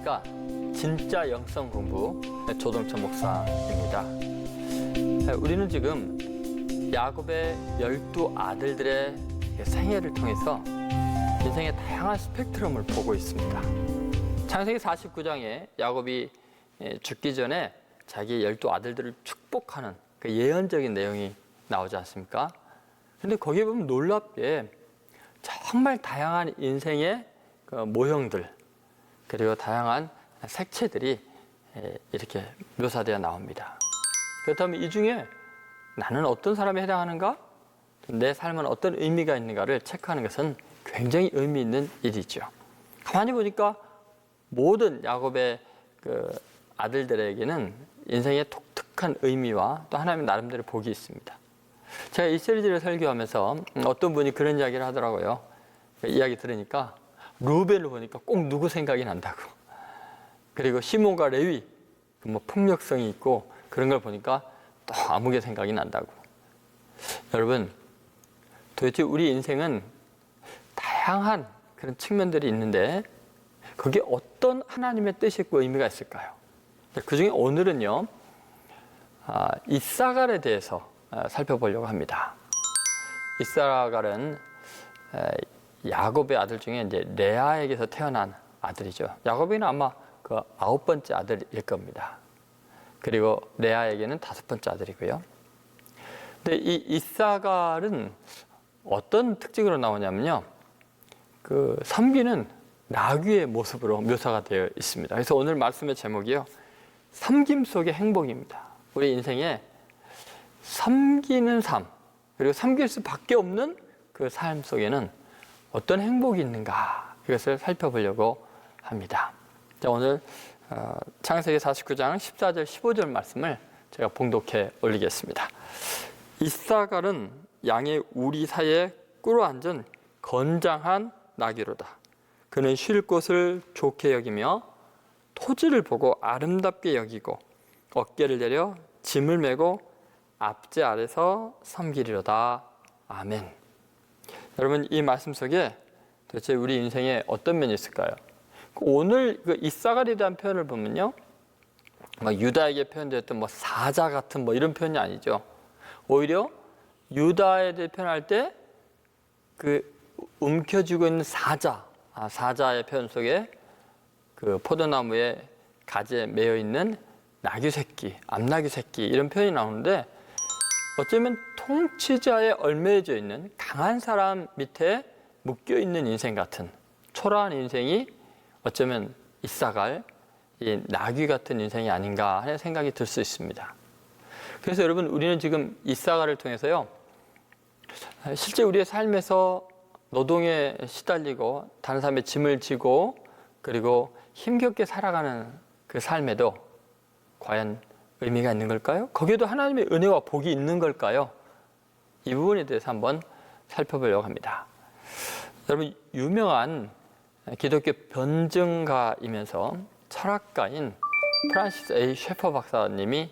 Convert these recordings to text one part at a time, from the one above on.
안녕하십니까. 진짜 영성 공부 조동천 목사입니다. 우리는 지금 야곱의 12아들들의 생애를 통해서 인생의 다양한 스펙트럼을 보고 있습니다. 창세기 49장에 야곱이 죽기 전에 자기 12아들들을 축복하는 그 예언적인 내용이 나오지 않습니까? 근데 거기에 보면 놀랍게 정말 다양한 인생의 그 모형들, 그리고 다양한 색채들이 이렇게 묘사되어 나옵니다. 그렇다면 이 중에 나는 어떤 사람에 해당하는가? 내 삶은 어떤 의미가 있는가를 체크하는 것은 굉장히 의미 있는 일이죠. 가만히 보니까 모든 야곱의 그 아들들에게는 인생의 독특한 의미와 또 하나님의 나름대로 복이 있습니다. 제가 이 시리즈를 설교하면서 어떤 분이 그런 이야기를 하더라고요. 이야기 들으니까 루벤을 보니까 꼭 누구 생각이 난다고. 그리고 시몬과 레위, 뭐 폭력성이 있고 그런 걸 보니까 또 아무개 생각이 난다고. 여러분, 도대체 우리 인생은 다양한 그런 측면들이 있는데 거기에 어떤 하나님의 뜻이 있고 의미가 있을까요? 그 중에 오늘은요, 이사갈에 대해서 살펴보려고 합니다. 이사갈은 야곱의 아들 중에 이제 레아에게서 태어난 아들이죠. 야곱이는 아마 그 9번째 아들일 겁니다. 그리고 레아에게는 5번째 아들이고요. 근데 이 이사갈은 어떤 특징으로 나오냐면요, 그 섬기는 나귀의 모습으로 묘사가 되어 있습니다. 그래서 오늘 말씀의 제목이요, 섬김 속의 행복입니다. 우리 인생에 섬기는 삶, 그리고 섬길 수밖에 없는 그 삶 속에는 어떤 행복이 있는가, 이것을 살펴보려고 합니다. 자, 오늘 창세기 49장 14절 15절 말씀을 제가 봉독해 올리겠습니다. 이사갈은 양의 우리 사이에 꿇어앉은 건장한 나귀로다. 그는 쉴 곳을 좋게 여기며 토지를 보고 아름답게 여기고 어깨를 내려 짐을 메고 앞제 아래서 섬기리로다. 아멘. 여러분, 이 말씀 속에 도대체 우리 인생에 어떤 면이 있을까요? 오늘 그 이사갈에 대한 표현을 보면요, 막 유다에게 표현되었던 뭐 사자 같은 뭐 이런 표현이 아니죠. 오히려 유다에 대해 표현할 때 그 움켜쥐고 있는 사자의 표현 속에 그 포도나무에 가지에 매여 있는 나귀 새끼, 암나귀 새끼 이런 표현이 나오는데, 어쩌면 통치자에 얽매여져 있는 강한 사람 밑에 묶여 있는 인생 같은 초라한 인생이 어쩌면 이사갈, 이 나귀 같은 인생이 아닌가 하는 생각이 들 수 있습니다. 그래서 여러분, 우리는 지금 이사갈을 통해서요, 실제 우리의 삶에서 노동에 시달리고 다른 사람의 짐을 지고 그리고 힘겹게 살아가는 그 삶에도 과연 의미가 있는 걸까요? 거기에도 하나님의 은혜와 복이 있는 걸까요? 이 부분에 대해서 한번 살펴보려고 합니다. 여러분, 유명한 기독교 변증가이면서 철학가인 프란시스 A. 셰퍼 박사님이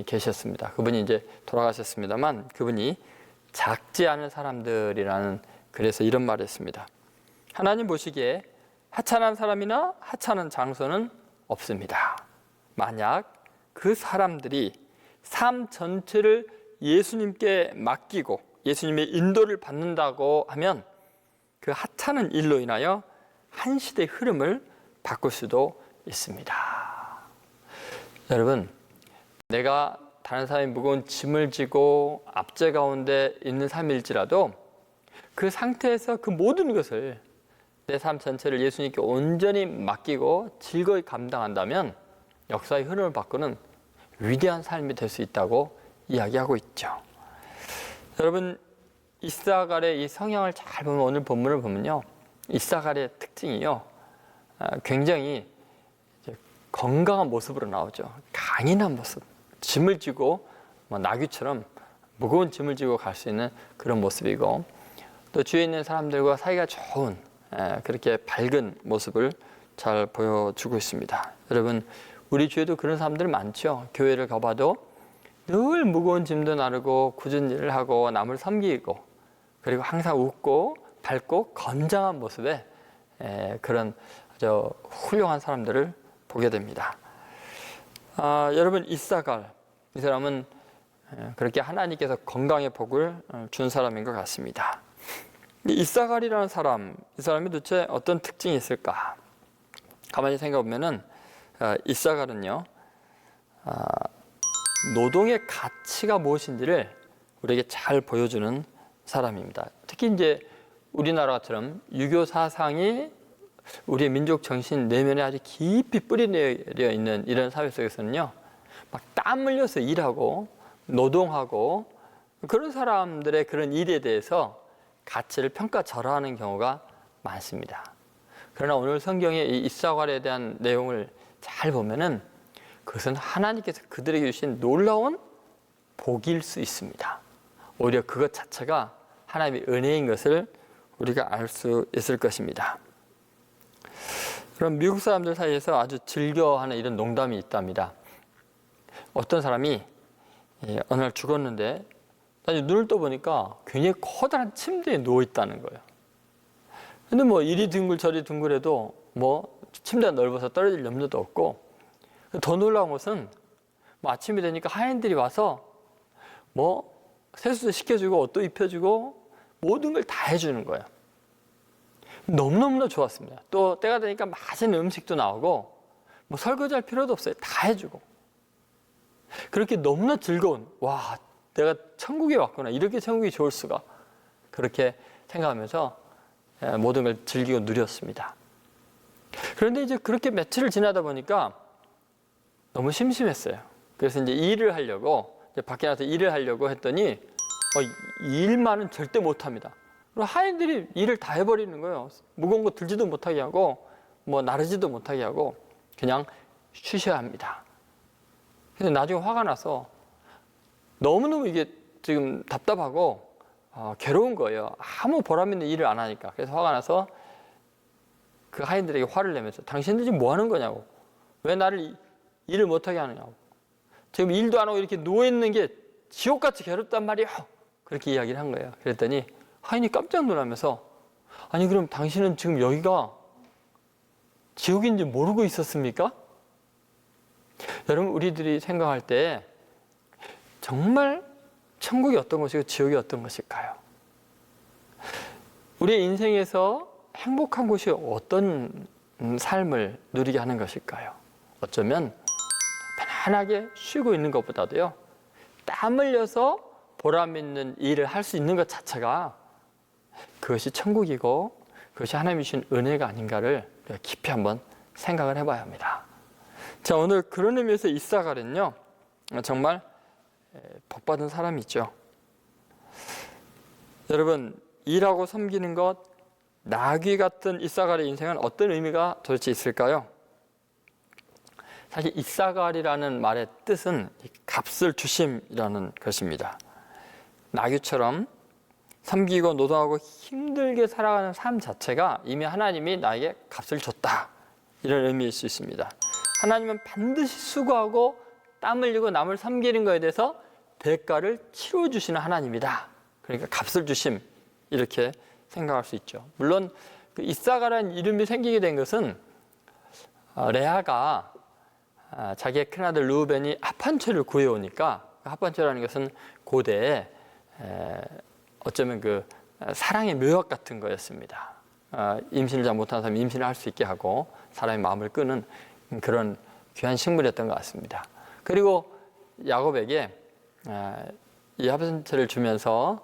계셨습니다. 그분이 이제 돌아가셨습니다만, 그분이 작지 않은 사람들이라는 글에서 이런 말을 했습니다. 하나님 보시기에 하찮은 사람이나 하찮은 장소는 없습니다. 만약 그 사람들이 삶 전체를 예수님께 맡기고 예수님의 인도를 받는다고 하면 그 하찮은 일로 인하여 한 시대의 흐름을 바꿀 수도 있습니다. 여러분, 내가 다른 사람이 무거운 짐을 지고 압제 가운데 있는 삶일지라도 그 상태에서 그 모든 것을 내 삶 전체를 예수님께 온전히 맡기고 즐거이 감당한다면 역사의 흐름을 바꾸는 위대한 삶이 될 수 있다고 이야기하고 있죠. 여러분, 이사갈의 이 성향을 잘 보면, 오늘 본문을 보면요, 이사갈의 특징이요, 굉장히 건강한 모습으로 나오죠. 강인한 모습, 짐을 지고 나귀처럼 무거운 짐을 지고 갈 수 있는 그런 모습이고, 또 주위에 있는 사람들과 사이가 좋은 그렇게 밝은 모습을 잘 보여주고 있습니다. 여러분, 우리 주위에도 그런 사람들 많죠. 교회를 가봐도 늘 무거운 짐도 나르고 굳은 일을 하고 남을 섬기고, 그리고 항상 웃고 밝고 건장한 모습의 그런 아주 훌륭한 사람들을 보게 됩니다. 여러분, 이사갈, 이 사람은 그렇게 하나님께서 건강의 복을 준 사람인 것 같습니다. 이사갈이라는 사람, 이 사람이 도대체 어떤 특징이 있을까? 가만히 생각해 보면은 이사갈은요, 노동의 가치가 무엇인지를 우리에게 잘 보여주는 사람입니다. 특히 이제 우리나라처럼 유교 사상이 우리의 민족 정신 내면에 아주 깊이 뿌리내려 있는 이런 사회 속에서는요, 막 땀 흘려서 일하고 노동하고 그런 사람들의 그런 일에 대해서 가치를 평가절하하는 경우가 많습니다. 그러나 오늘 성경의 이 이사갈에 대한 내용을 잘 보면은 그것은 하나님께서 그들에게 주신 놀라운 복일 수 있습니다. 오히려 그것 자체가 하나님의 은혜인 것을 우리가 알 수 있을 것입니다. 그럼 미국 사람들 사이에서 아주 즐겨하는 이런 농담이 있답니다. 어떤 사람이 어느 날 죽었는데 나중에 눈을 떠보니까 굉장히 커다란 침대에 누워있다는 거예요. 근데 뭐 이리 둥글 저리 둥글해도 뭐 침대가 넓어서 떨어질 염려도 없고, 더 놀라운 것은 뭐 아침이 되니까 하인들이 와서 뭐 세수도 시켜주고 옷도 입혀주고 모든 걸 다 해주는 거예요. 너무너무나 좋았습니다. 또 때가 되니까 맛있는 음식도 나오고 뭐 설거지할 필요도 없어요. 다 해주고. 그렇게 너무나 즐거운, 와, 내가 천국에 왔구나, 이렇게 천국이 좋을 수가, 그렇게 생각하면서 모든 걸 즐기고 누렸습니다. 그런데 이제 그렇게 며칠을 지나다 보니까 너무 심심했어요. 그래서 이제 일을 하려고, 이제 밖에 나가서 일을 하려고 했더니 이 일만은 절대 못합니다. 그리고 하인들이 일을 다 해버리는 거예요. 무거운 거 들지도 못하게 하고 뭐 나르지도 못하게 하고 그냥 쉬셔야 합니다. 그래서 나중에 화가 나서 너무너무 이게 지금 답답하고 괴로운 거예요. 아무 보람 있는 일을 안 하니까. 그래서 화가 나서 그 하인들에게 화를 내면서 당신들 지금 뭐 하는 거냐고, 왜 나를 일을 못하게 하느냐고, 지금 일도 안 하고 이렇게 누워있는 게 지옥같이 괴롭단 말이에요. 그렇게 이야기를 한 거예요. 그랬더니 하인이 깜짝 놀라면서, 아니 그럼 당신은 지금 여기가 지옥인지 모르고 있었습니까? 여러분, 우리들이 생각할 때 정말 천국이 어떤 것이고 지옥이 어떤 것일까요? 우리의 인생에서 행복한 곳이 어떤 삶을 누리게 하는 것일까요? 어쩌면 편안하게 쉬고 있는 것보다도요, 땀 흘려서 보람 있는 일을 할 수 있는 것 자체가 그것이 천국이고 그것이 하나님이 주신 은혜가 아닌가를 깊이 한번 생각을 해봐야 합니다. 자, 오늘 그런 의미에서 이사갈은요, 정말 복받은 사람이죠. 여러분, 일하고 섬기는 것, 나귀 같은 이사갈의 인생은 어떤 의미가 도대체 있을까요? 사실 이사갈이라는 말의 뜻은 값을 주심이라는 것입니다. 나귀처럼 섬기고 노동하고 힘들게 살아가는 삶 자체가 이미 하나님이 나에게 값을 줬다, 이런 의미일 수 있습니다. 하나님은 반드시 수고하고 땀 흘리고 남을 섬기는 것에 대해서 대가를 치러주시는 하나님이다. 그러니까 값을 주심, 이렇게 생각할 수 있죠. 물론 그 이사갈이라는 이름이 생기게 된 것은 레아가 자기의 큰아들 르우벤이 합한채를 구해오니까, 합한채라는 것은 고대에 어쩌면 그 사랑의 묘약 같은 거였습니다. 임신을 잘 못하는 사람이 임신을 할 수 있게 하고 사람의 마음을 끄는 그런 귀한 식물이었던 것 같습니다. 그리고 야곱에게 이 합한채를 주면서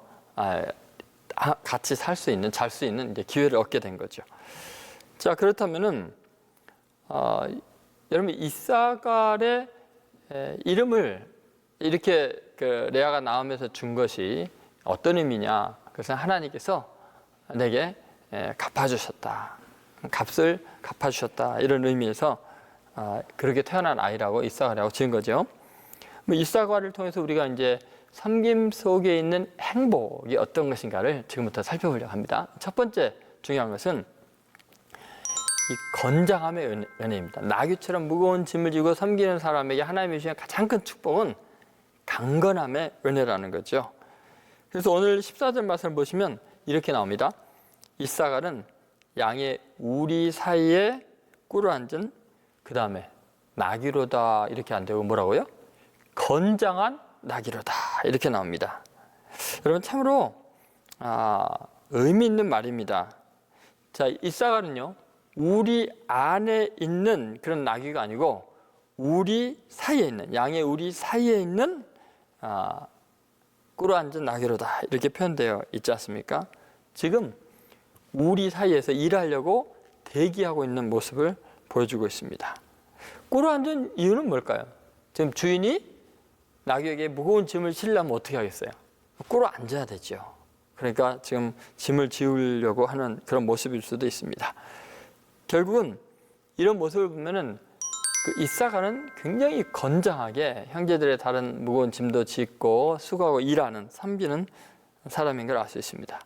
같이 살 수 있는, 잘 수 있는 이제 기회를 얻게 된 거죠. 자, 그렇다면은 여러분, 이사갈의 이름을 이렇게 그 레아가 낳으면서 준 것이 어떤 의미냐? 그것은 하나님께서 내게 갚아주셨다, 값을 갚아주셨다, 이런 의미에서 그렇게 태어난 아이라고 이사갈이라고 지은 거죠. 이사갈을 통해서 우리가 이제 섬김 속에 있는 행복이 어떤 것인가를 지금부터 살펴보려고 합니다. 첫 번째 중요한 것은 이 건장함의 은혜입니다. 나귀처럼 무거운 짐을 지고 섬기는 사람에게 하나님이 주신 가장 큰 축복은 강건함의 은혜라는 거죠. 그래서 오늘 14절 말씀을 보시면 이렇게 나옵니다. 이사갈은 양의 우리 사이에 꿇어 앉은, 그 다음에 나귀로다 이렇게 안 되고 뭐라고요? 건장한 나귀로다 이렇게 나옵니다. 여러분 참으로 의미 있는 말입니다. 자, 이사갈은요 우리 안에 있는 그런 나귀가 아니고 우리 사이에 있는 양의 우리 사이에 있는 꿇어앉은 나귀로다 이렇게 표현되어 있지 않습니까? 지금 우리 사이에서 일하려고 대기하고 있는 모습을 보여주고 있습니다. 꿇어앉은 이유는 뭘까요? 지금 주인이 나귀에게 무거운 짐을 실려면 어떻게 하겠어요? 꿇어앉아야 되죠. 그러니까 지금 짐을 지우려고 하는 그런 모습일 수도 있습니다. 결국은 이런 모습을 보면은 그 이사갈은 굉장히 건장하게 형제들의 다른 무거운 짐도 짓고 수고하고 일하는 섬기는 사람인 걸 알 수 있습니다.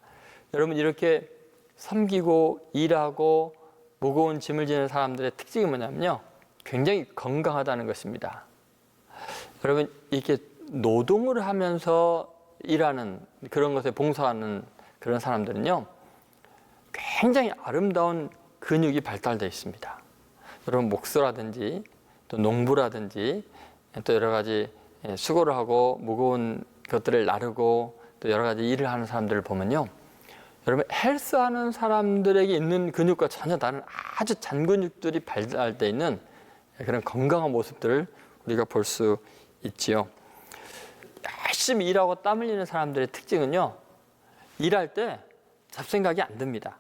여러분 이렇게 섬기고 일하고 무거운 짐을 지는 사람들의 특징이 뭐냐면요, 굉장히 건강하다는 것입니다. 여러분 이렇게 노동을 하면서 일하는 그런 것에 봉사하는 그런 사람들은요 굉장히 아름다운 근육이 발달되어 있습니다. 여러분 목수라든지 또 농부라든지 또 여러 가지 수고를 하고 무거운 것들을 나르고 또 여러 가지 일을 하는 사람들을 보면요, 여러분 헬스하는 사람들에게 있는 근육과 전혀 다른 아주 잔근육들이 발달되어 있는 그런 건강한 모습들을 우리가 볼 수 있지요. 열심히 일하고 땀 흘리는 사람들의 특징은요, 일할 때 잡생각이 안 듭니다.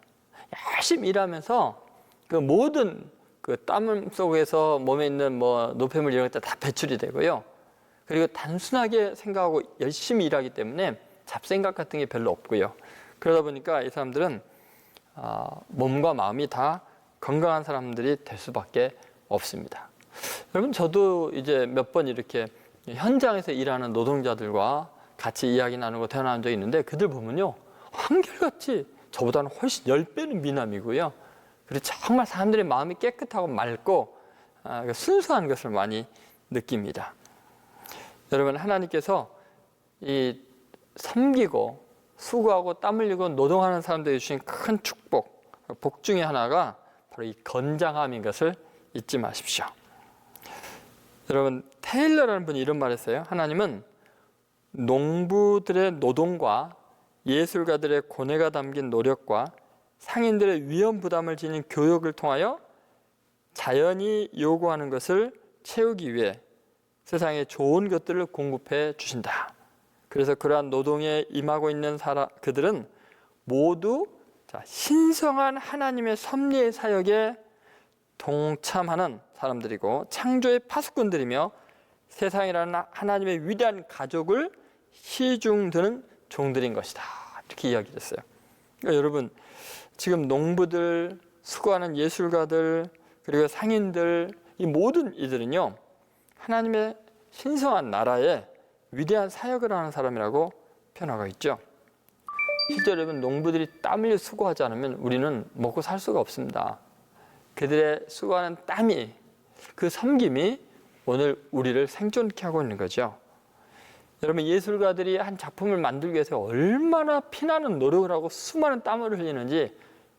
열심히 일하면서 그 모든 그 땀 속에서 몸에 있는 뭐 노폐물 이런 것들 다 배출이 되고요. 그리고 단순하게 생각하고 열심히 일하기 때문에 잡생각 같은 게 별로 없고요. 그러다 보니까 이 사람들은 몸과 마음이 다 건강한 사람들이 될 수밖에 없습니다. 여러분 저도 이제 몇 번 이렇게 현장에서 일하는 노동자들과 같이 이야기 나누고 대화한 적이 있는데 그들 보면요 한결같이 저보다는 훨씬 10배는 미남이고요. 그리고 정말 사람들의 마음이 깨끗하고 맑고 순수한 것을 많이 느낍니다. 여러분 하나님께서 이 섬기고 수고하고 땀 흘리고 노동하는 사람들에게 주신 큰 축복, 복 중에 하나가 바로 이 건장함인 것을 잊지 마십시오. 여러분 테일러라는 분이 이런 말을 했어요. 하나님은 농부들의 노동과 예술가들의 고뇌가 담긴 노력과 상인들의 위험 부담을 지닌 교육을 통하여 자연이 요구하는 것을 채우기 위해 세상에 좋은 것들을 공급해 주신다. 그래서 그러한 노동에 임하고 있는 그들은 모두 신성한 하나님의 섭리의 사역에 동참하는 사람들이고 창조의 파수꾼들이며 세상이라는 하나님의 위대한 가족을 시중드는 종들인 것이다. 이렇게 이야기했어요. 그러니까 여러분 지금 농부들, 수고하는 예술가들, 그리고 상인들, 이 모든 이들은요 하나님의 신성한 나라에 위대한 사역을 하는 사람이라고 표현하고 있죠. 실제 여러분 농부들이 땀 흘려 수고하지 않으면 우리는 먹고 살 수가 없습니다. 그들의 수고하는 땀이, 그 섬김이 오늘 우리를 생존케 하고 있는 거죠. 여러분 예술가들이 한 작품을 만들기 위해서 얼마나 피나는 노력을 하고 수많은 땀을 흘리는지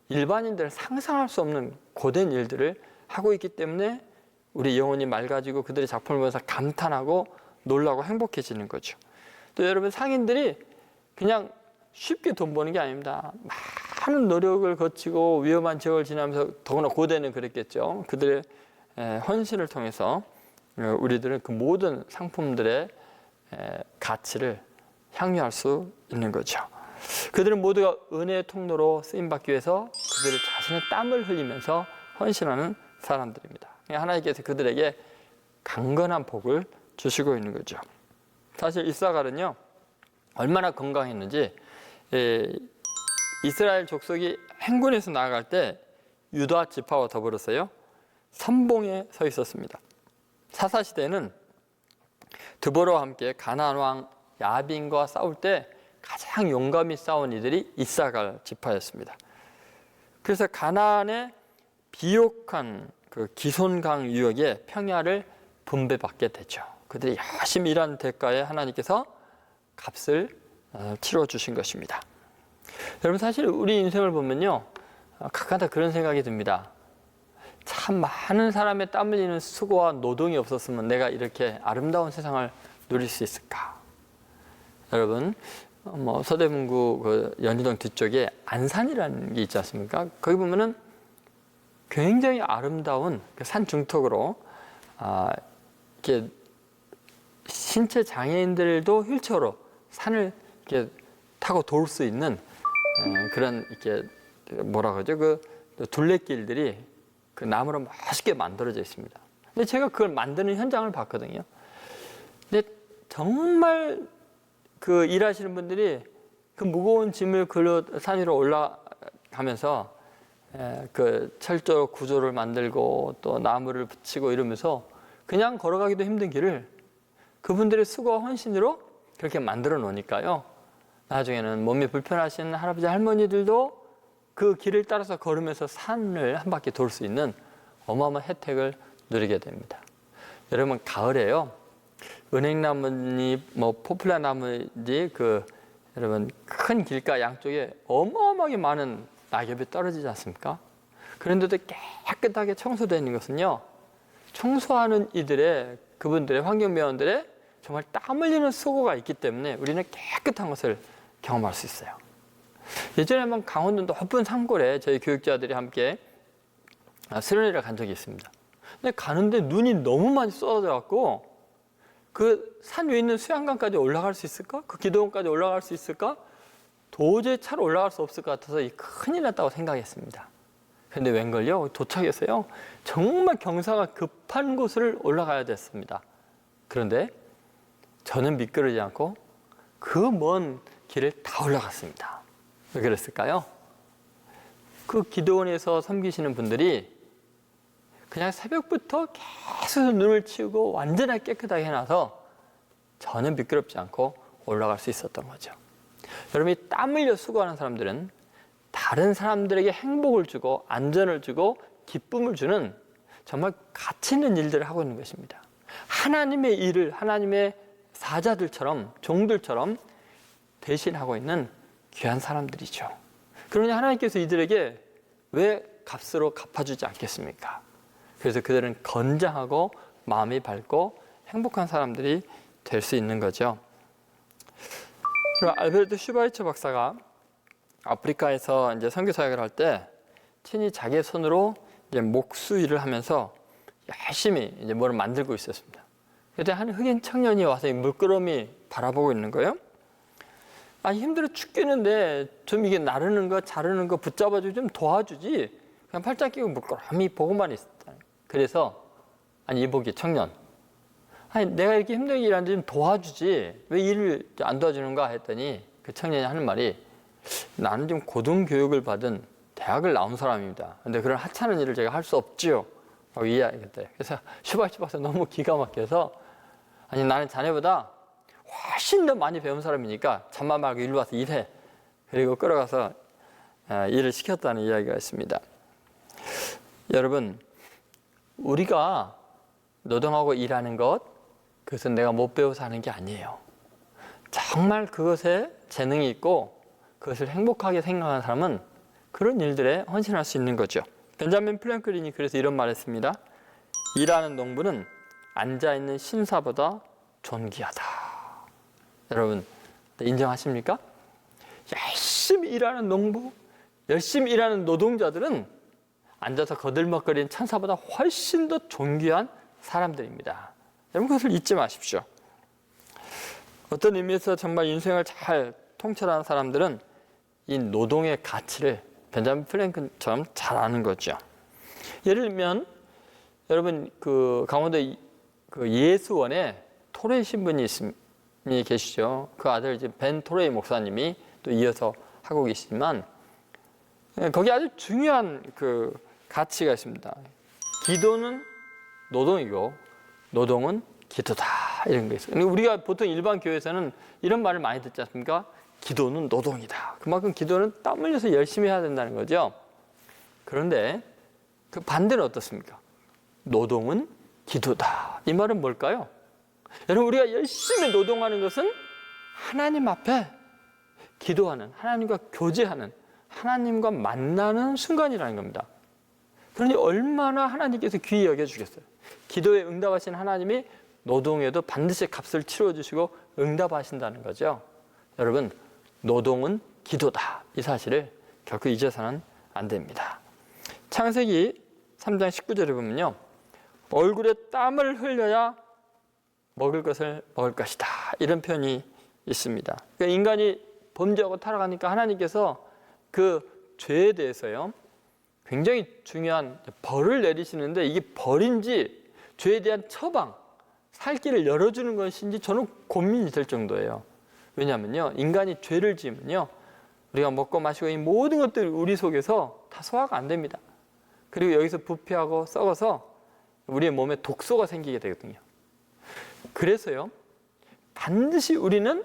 일반인들은 상상할 수 없는 고된 일들을 하고 있기 때문에 우리 영혼이 맑아지고 그들의 작품을 보면서 감탄하고 놀라고 행복해지는 거죠. 또 여러분 상인들이 그냥 쉽게 돈 버는 게 아닙니다. 많은 노력을 거치고 위험한 지역을 지나면서 더구나 고대는 그랬겠죠. 그들의 헌신을 통해서 우리들은 그 모든 상품들의 가치를 향유할 수 있는 거죠. 그들은 모두가 은혜의 통로로 쓰임받기 위해서 그들의 자신의 땀을 흘리면서 헌신하는 사람들입니다. 하나님께서 그들에게 강건한 복을 주시고 있는 거죠. 사실 이사갈은요 얼마나 건강했는지 이스라엘 족속이 행군에서 나아갈 때 유다 지파와 더불어서요 선봉에 서 있었습니다. 사사시대는 드보라와 함께 가나안 왕 야빈과 싸울 때 가장 용감히 싸운 이들이 이사갈 지파였습니다. 그래서 가나안의 비옥한 그 기손강 유역에 평야를 분배받게 되죠. 그들이 열심히 일한 대가에 하나님께서 값을 치러 주신 것입니다. 여러분 사실 우리 인생을 보면요 가끔가다 그런 생각이 듭니다. 참 많은 사람의 땀 흘리는 수고와 노동이 없었으면 내가 이렇게 아름다운 세상을 누릴 수 있을까? 여러분, 서대문구 그 연희동 뒤쪽에 안산이라는 게 있지 않습니까? 거기 보면은 굉장히 아름다운 그 산 중턱으로 이렇게 신체 장애인들도 휠체어로 산을 이렇게 타고 돌 수 있는 그런 이렇게 뭐라 그러죠? 그 둘레길들이 그 나무로 멋있게 만들어져 있습니다. 근데 제가 그걸 만드는 현장을 봤거든요. 근데 정말 그 일하시는 분들이 그 무거운 짐을 산 위로 올라가면서 그 철조 구조를 만들고 또 나무를 붙이고 이러면서 그냥 걸어가기도 힘든 길을 그분들의 수고와 헌신으로 그렇게 만들어 놓으니까요. 나중에는 몸이 불편하신 할아버지 할머니들도 그 길을 따라서 걸으면서 산을 한 바퀴 돌 수 있는 어마어마한 혜택을 누리게 됩니다. 여러분, 가을에요. 은행나무니 포플라 나무지 여러분 큰 길가 양쪽에 어마어마하게 많은 낙엽이 떨어지지 않습니까? 그런데도 깨끗하게 청소되는 것은요. 청소하는 그분들의 환경미화원들의 정말 땀 흘리는 수고가 있기 때문에 우리는 깨끗한 것을 경험할 수 있어요. 예전에 한번 강원도 높은 산골에 저희 교육자들이 함께 수련회를 간 적이 있습니다. 근데 가는데 눈이 너무 많이 쏟아져 갖고 그 산 위에 있는 수양강까지 올라갈 수 있을까? 그 기도원까지 올라갈 수 있을까? 도저히 차로 올라갈 수 없을 것 같아서 큰일 났다고 생각했습니다. 그런데 웬걸요? 도착해서요. 정말 경사가 급한 곳을 올라가야 됐습니다. 그런데 저는 미끄러지지 않고 그 먼 길을 다 올라갔습니다. 왜 그랬을까요? 그 기도원에서 섬기시는 분들이 그냥 새벽부터 계속 눈을 치우고 완전하게 깨끗하게 해놔서 전혀 미끄럽지 않고 올라갈 수 있었던 거죠. 여러분이 땀 흘려 수고하는 사람들은 다른 사람들에게 행복을 주고 안전을 주고 기쁨을 주는 정말 가치 있는 일들을 하고 있는 것입니다. 하나님의 일을 하나님의 사자들처럼 종들처럼 대신하고 있는 귀한 사람들이죠. 그러니 하나님께서 이들에게 왜 값으로 갚아주지 않겠습니까? 그래서 그들은 건장하고 마음이 밝고 행복한 사람들이 될 수 있는 거죠. 그리고 알베르트 슈바이처 박사가 아프리카에서 이제 선교 사역을 할 때 친히 자기의 손으로 이제 목수 일을 하면서 열심히 이제 뭐를 만들고 있었습니다. 그때 한 흑인 청년이 와서 이 물끄러미 바라보고 있는 거예요. 힘들어 죽겠는데 좀 이게 나르는 거 자르는 거 붙잡아주고 좀 도와주지. 그냥 팔짱 끼고 물끄러미 보고만 있었다. 그래서 이보기 청년. 내가 이렇게 힘들게 일하는데 좀 도와주지. 왜 일을 안 도와주는가 했더니 그 청년이 하는 말이 나는 좀 고등교육을 받은 대학을 나온 사람입니다. 근데 그런 하찮은 일을 제가 할 수 없지요. 라고 이야기했대요. 그래서 슈바이처 박사 너무 기가 막혀서 나는 자네보다 훨씬 더 많이 배운 사람이니까 잠만 말고 일로 와서 일해. 그리고 끌어가서 일을 시켰다는 이야기가 있습니다. 여러분, 우리가 노동하고 일하는 것, 그것은 내가 못 배워서 하는 게 아니에요. 정말 그것에 재능이 있고 그것을 행복하게 생각하는 사람은 그런 일들에 헌신할 수 있는 거죠. 벤자민 프랭클린이 그래서 이런 말을 했습니다. 일하는 농부는 앉아있는 신사보다 존귀하다. 여러분, 인정하십니까? 열심히 일하는 농부, 열심히 일하는 노동자들은 앉아서 거들먹거리는 천사보다 훨씬 더 존귀한 사람들입니다. 여러분, 그것을 잊지 마십시오. 어떤 의미에서 정말 인생을 잘 통찰하는 사람들은 이 노동의 가치를 벤자민 프랭클린처럼 잘 아는 거죠. 예를 들면 여러분 그 강원도 그 예수원에 토레이 신부님이 계시죠. 그 아들 이제 벤 토레이 목사님이 또 이어서 하고 계시지만 거기 아주 중요한 그 가치가 있습니다. 기도는 노동이고 노동은 기도다, 이런 게 있어요. 우리가 보통 일반 교회에서는 이런 말을 많이 듣지 않습니까? 기도는 노동이다. 그만큼 기도는 땀 흘려서 열심히 해야 된다는 거죠. 그런데 그 반대는 어떻습니까? 노동은 기도다. 이 말은 뭘까요? 여러분, 우리가 열심히 노동하는 것은 하나님 앞에 기도하는, 하나님과 교제하는, 하나님과 만나는 순간이라는 겁니다. 그러니 얼마나 하나님께서 귀히 여겨주겠어요. 기도에 응답하신 하나님이 노동에도 반드시 값을 치러주시고 응답하신다는 거죠. 여러분, 노동은 기도다. 이 사실을 결코 잊어서는 안 됩니다. 창세기 3장 19절에 보면요, 얼굴에 땀을 흘려야 먹을 것을 먹을 것이다. 이런 표현이 있습니다. 그러니까 인간이 범죄하고 타락하니까 하나님께서 그 죄에 대해서요, 굉장히 중요한 벌을 내리시는데, 이게 벌인지 죄에 대한 처방, 살 길을 열어주는 것인지 저는 고민이 될 정도예요. 왜냐하면요, 인간이 죄를 지으면요, 우리가 먹고 마시고 이 모든 것들이 우리 속에서 다 소화가 안 됩니다. 그리고 여기서 부패하고 썩어서 우리의 몸에 독소가 생기게 되거든요. 그래서요, 반드시 우리는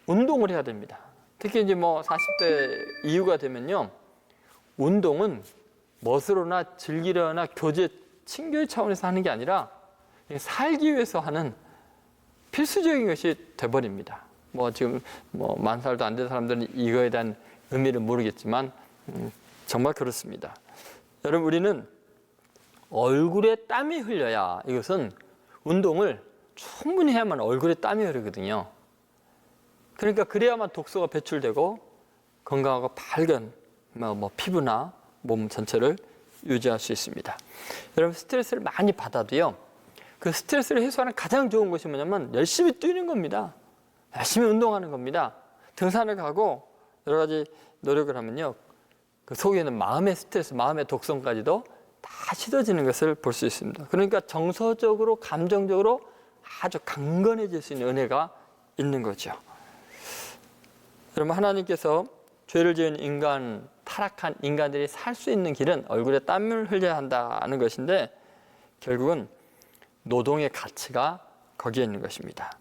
운동을 해야 됩니다. 특히 이제 40대 이후가 되면요, 운동은 멋으로나 즐기려나 교제, 친교의 차원에서 하는 게 아니라 살기 위해서 하는 필수적인 것이 돼버립니다. 지금 10살도 안 된 사람들은 이거에 대한 의미를 모르겠지만 정말 그렇습니다. 여러분, 우리는 얼굴에 땀이 흘려야, 이것은 운동을 충분히 해야만 얼굴에 땀이 흐르거든요. 그러니까 그래야만 독소가 배출되고 건강하고 밝은 피부나 몸 전체를 유지할 수 있습니다. 여러분, 스트레스를 많이 받아도요, 그 스트레스를 해소하는 가장 좋은 것이 뭐냐면 열심히 뛰는 겁니다. 열심히 운동하는 겁니다. 등산을 가고 여러 가지 노력을 하면요, 그 속에 있는 마음의 스트레스, 마음의 독성까지도 다 씻어지는 것을 볼 수 있습니다. 그러니까 정서적으로, 감정적으로 아주 강건해질 수 있는 은혜가 있는 거죠. 여러분, 하나님께서 죄를 지은 인간, 타락한 인간들이 살 수 있는 길은 얼굴에 땀을 흘려야 한다는 것인데, 결국은 노동의 가치가 거기에 있는 것입니다.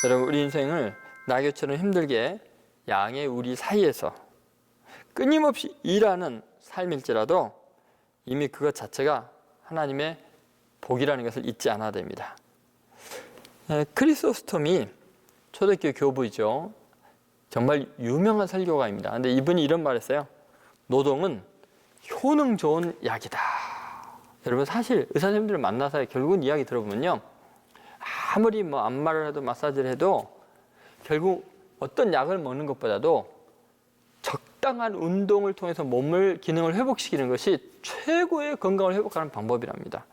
여러분, 우리 인생을 낙엽처럼 힘들게 양의 우리 사이에서 끊임없이 일하는 삶일지라도 이미 그것 자체가 하나님의 복이라는 것을 잊지 않아야 됩니다. 크리소스톰이 초대교회 교부이죠. 정말 유명한 설교가입니다. 근데 이분이 이런 말을 했어요. 노동은 효능 좋은 약이다. 여러분, 사실 의사 선생님들을 만나서 결국은 이야기 들어보면요, 아무리 안마를 해도 마사지를 해도 결국 어떤 약을 먹는 것보다도 적당한 운동을 통해서 몸을 기능을 회복시키는 것이 최고의 건강을 회복하는 방법이랍니다.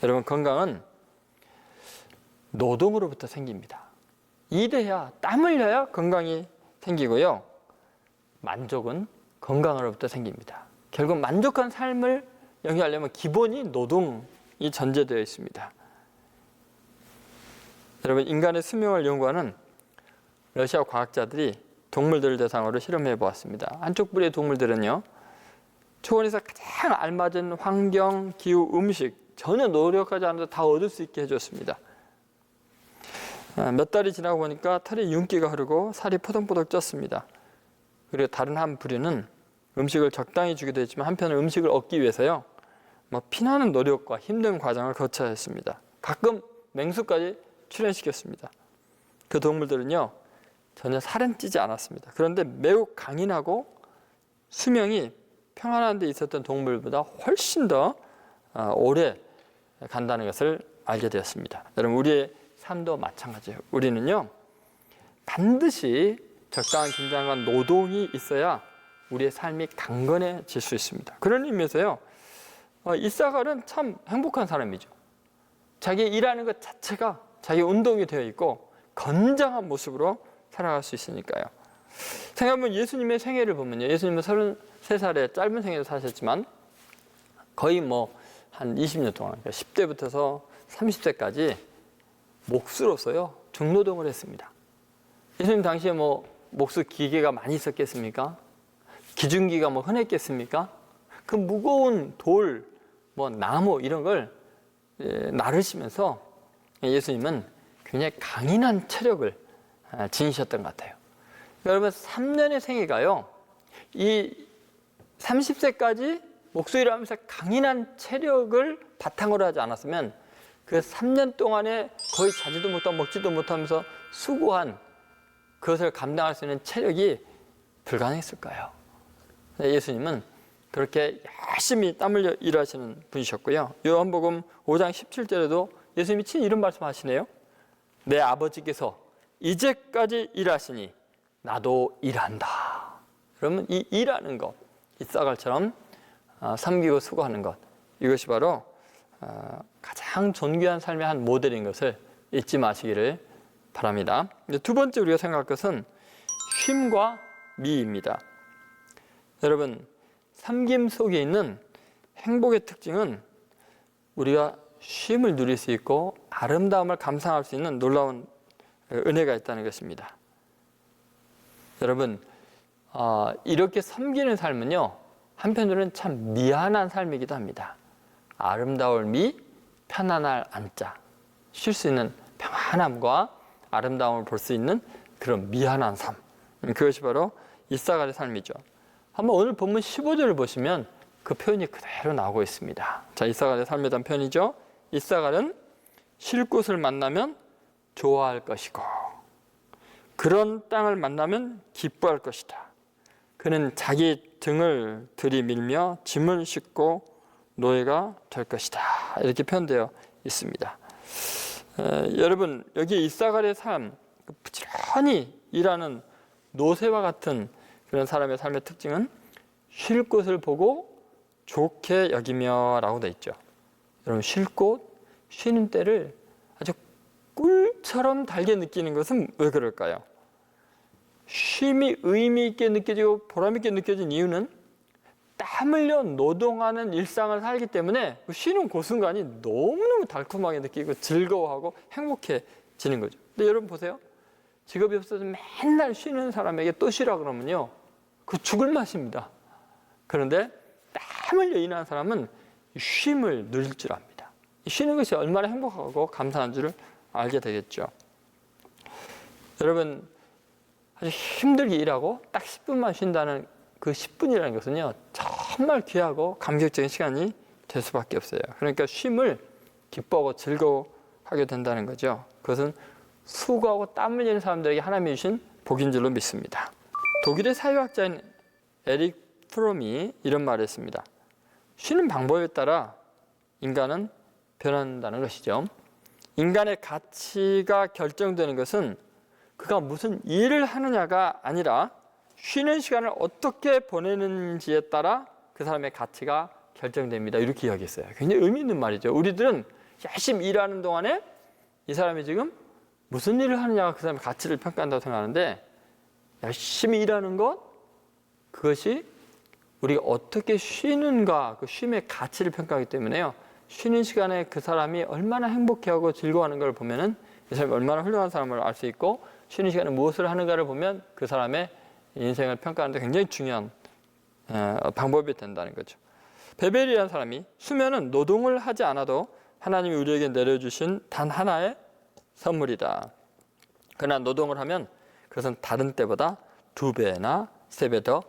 여러분, 건강은 노동으로부터 생깁니다. 일해야, 땀 흘려야 건강이 생기고요, 만족은 건강으로부터 생깁니다. 결국 만족한 삶을 영위하려면 기본이 노동이 전제되어 있습니다. 여러분, 인간의 수명을 연구하는 러시아 과학자들이 동물들을 대상으로 실험해 보았습니다. 한쪽 부리의 동물들은요, 초원에서 가장 알맞은 환경, 기후, 음식, 전혀 노력하지 않아도 다 얻을 수 있게 해줬습니다. 몇 달이 지나고 보니까 털에 윤기가 흐르고 살이 포동포동 쪘습니다. 그리고 다른 한 부리는 음식을 적당히 주기도 했지만 한편으로 음식을 얻기 위해서요, 피나는 노력과 힘든 과정을 거쳐야 했습니다. 가끔 맹수까지 출연시켰습니다. 그 동물들은요, 전혀 살은 찌지 않았습니다. 그런데 매우 강인하고 수명이 평안한 데 있었던 동물보다 훨씬 더 오래 간다는 것을 알게 되었습니다. 여러분, 우리의 삶도 마찬가지예요. 우리는요, 반드시 적당한 긴장과 노동이 있어야 우리의 삶이 강건해질 수 있습니다. 그런 의미에서요, 이사갈은 참 행복한 사람이죠. 자기 일하는 것 자체가 자기 운동이 되어 있고 건장한 모습으로 살아갈 수 있으니까요. 생각해보면 예수님의 생애를 보면요, 예수님은 33살에 짧은 생애를 사셨지만 거의 한 20년 동안, 그러니까 10대부터서 30세까지 목수로서요, 중노동을 했습니다. 예수님 당시에 목수 기계가 많이 있었겠습니까? 기중기가 흔했겠습니까? 그 무거운 돌, 나무 이런 걸 나르시면서 예수님은 굉장히 강인한 체력을 지니셨던 것 같아요. 여러분, 3년의 생애가요, 이 30세까지 목수일을 하면서 강인한 체력을 바탕으로 하지 않았으면 그 3년 동안에 거의 자지도 못하고 먹지도 못하면서 수고한 그것을 감당할 수 있는 체력이 불가능했을까요? 예수님은 그렇게 열심히 땀 흘려 일하시는 분이셨고요. 요한복음 5장 17절에도 예수님이 친히 이런 말씀하시네요. 내 아버지께서 이제까지 일하시니 나도 일한다. 그러면 이 일하는 것, 이사갈처럼 섬기고 수고하는 것, 이것이 바로 가장 존귀한 삶의 한 모델인 것을 잊지 마시기를 바랍니다. 두 번째 우리가 생각할 것은 쉼과 미입니다. 여러분, 섬김 속에 있는 행복의 특징은 우리가 쉼을 누릴 수 있고 아름다움을 감상할 수 있는 놀라운 은혜가 있다는 것입니다. 여러분, 이렇게 섬기는 삶은요, 한편으로는 참 미안한 삶이기도 합니다. 아름다울 미, 편안할 안자. 쉴 수 있는 평안함과 아름다움을 볼 수 있는 그런 미안한 삶. 그것이 바로 이사갈의 삶이죠. 한번 오늘 본문 15절을 보시면 그 표현이 그대로 나오고 있습니다. 자, 이사갈의 삶에 대한 표현이죠. 이사갈은 쉴 곳을 만나면 좋아할 것이고 그런 땅을 만나면 기뻐할 것이다. 그는 자기 등을 들이밀며 짐을 싣고 노예가 될 것이다. 이렇게 표현되어 있습니다. 여러분, 여기 이사갈의 삶, 부지런히 일하는 노새와 같은 그런 사람의 삶의 특징은 쉴 곳을 보고 좋게 여기며 라고 되어 있죠. 여러분, 쉴 곳, 쉬는 때를 아주 꿀처럼 달게 느끼는 것은 왜 그럴까요? 쉼이 의미 있게 느껴지고 보람 있게 느껴진 이유는 땀 흘려 노동하는 일상을 살기 때문에 쉬는 그 순간이 너무너무 달콤하게 느끼고 즐거워하고 행복해지는 거죠. 근데 여러분 보세요. 직업이 없어서 맨날 쉬는 사람에게 또 쉬라 그러면요, 그 죽을 맛입니다. 그런데 땀 흘려 일하는 사람은 쉼을 누릴 줄 압니다. 쉬는 것이 얼마나 행복하고 감사한 줄을 알게 되겠죠. 여러분, 아주 힘들게 일하고 딱 10분만 쉰다는 그 10분이라는 것은요, 정말 귀하고 감격적인 시간이 될 수밖에 없어요. 그러니까 쉼을 기뻐하고 즐거워하게 된다는 거죠. 그것은 수고하고 땀 흘리는 사람들에게 하나님이 주신 복인 줄로 믿습니다. 독일의 사회학자인 에릭 프롬이 이런 말을 했습니다. 쉬는 방법에 따라 인간은 변한다는 것이죠. 인간의 가치가 결정되는 것은 그가 무슨 일을 하느냐가 아니라 쉬는 시간을 어떻게 보내는지에 따라 그 사람의 가치가 결정됩니다. 이렇게 이야기했어요. 굉장히 의미 있는 말이죠. 우리들은 열심히 일하는 동안에 이 사람이 지금 무슨 일을 하느냐가 그 사람의 가치를 평가한다고 생각하는데, 열심히 일하는 것, 그것이 우리가 어떻게 쉬는가, 그 쉼의 가치를 평가하기 때문에요. 쉬는 시간에 그 사람이 얼마나 행복해하고 즐거워하는 걸 보면은 이 사람이 얼마나 훌륭한 사람을 알 수 있고, 쉬는 시간에 무엇을 하는가를 보면 그 사람의 인생을 평가하는 데 굉장히 중요한 방법이 된다는 거죠. 베벨이라는 사람이 수면은 노동을 하지 않아도 하나님이 우리에게 내려주신 단 하나의 선물이다. 그러나 노동을 하면 그것은 다른 때보다 2배나 3배 더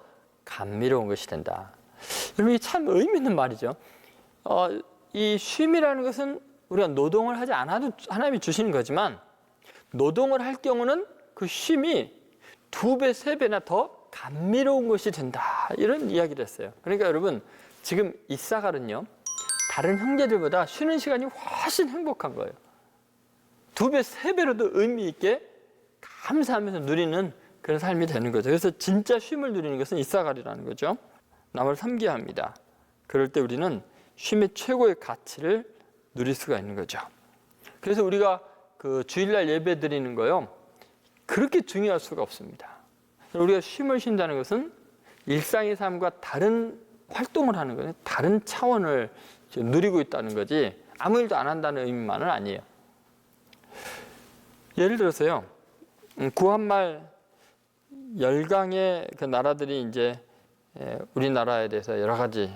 감미로운 것이 된다. 여러분, 이게 참 의미 있는 말이죠. 이 쉼이라는 것은 우리가 노동을 하지 않아도 하나님이 주시는 거지만, 노동을 할 경우는 그 쉼이 2배, 3배나 더 감미로운 것이 된다. 이런 이야기를 했어요. 그러니까 여러분, 지금 이사갈은요, 다른 형제들보다 쉬는 시간이 훨씬 행복한 거예요. 2배, 3배로도 의미 있게 감사하면서 누리는 그런 삶이 되는 거죠. 그래서 진짜 쉼을 누리는 것은 이사갈이라는 거죠. 남을 섬겨야 합니다. 그럴 때 우리는 쉼의 최고의 가치를 누릴 수가 있는 거죠. 그래서 우리가 그 주일날 예배 드리는 거요, 그렇게 중요할 수가 없습니다. 우리가 쉼을 쉰다는 것은 일상의 삶과 다른 활동을 하는 거예요. 다른 차원을 누리고 있다는 거지, 아무 일도 안 한다는 의미만은 아니에요. 예를 들어서요, 구한말 열강의 그 나라들이 이제 우리나라에 대해서 여러 가지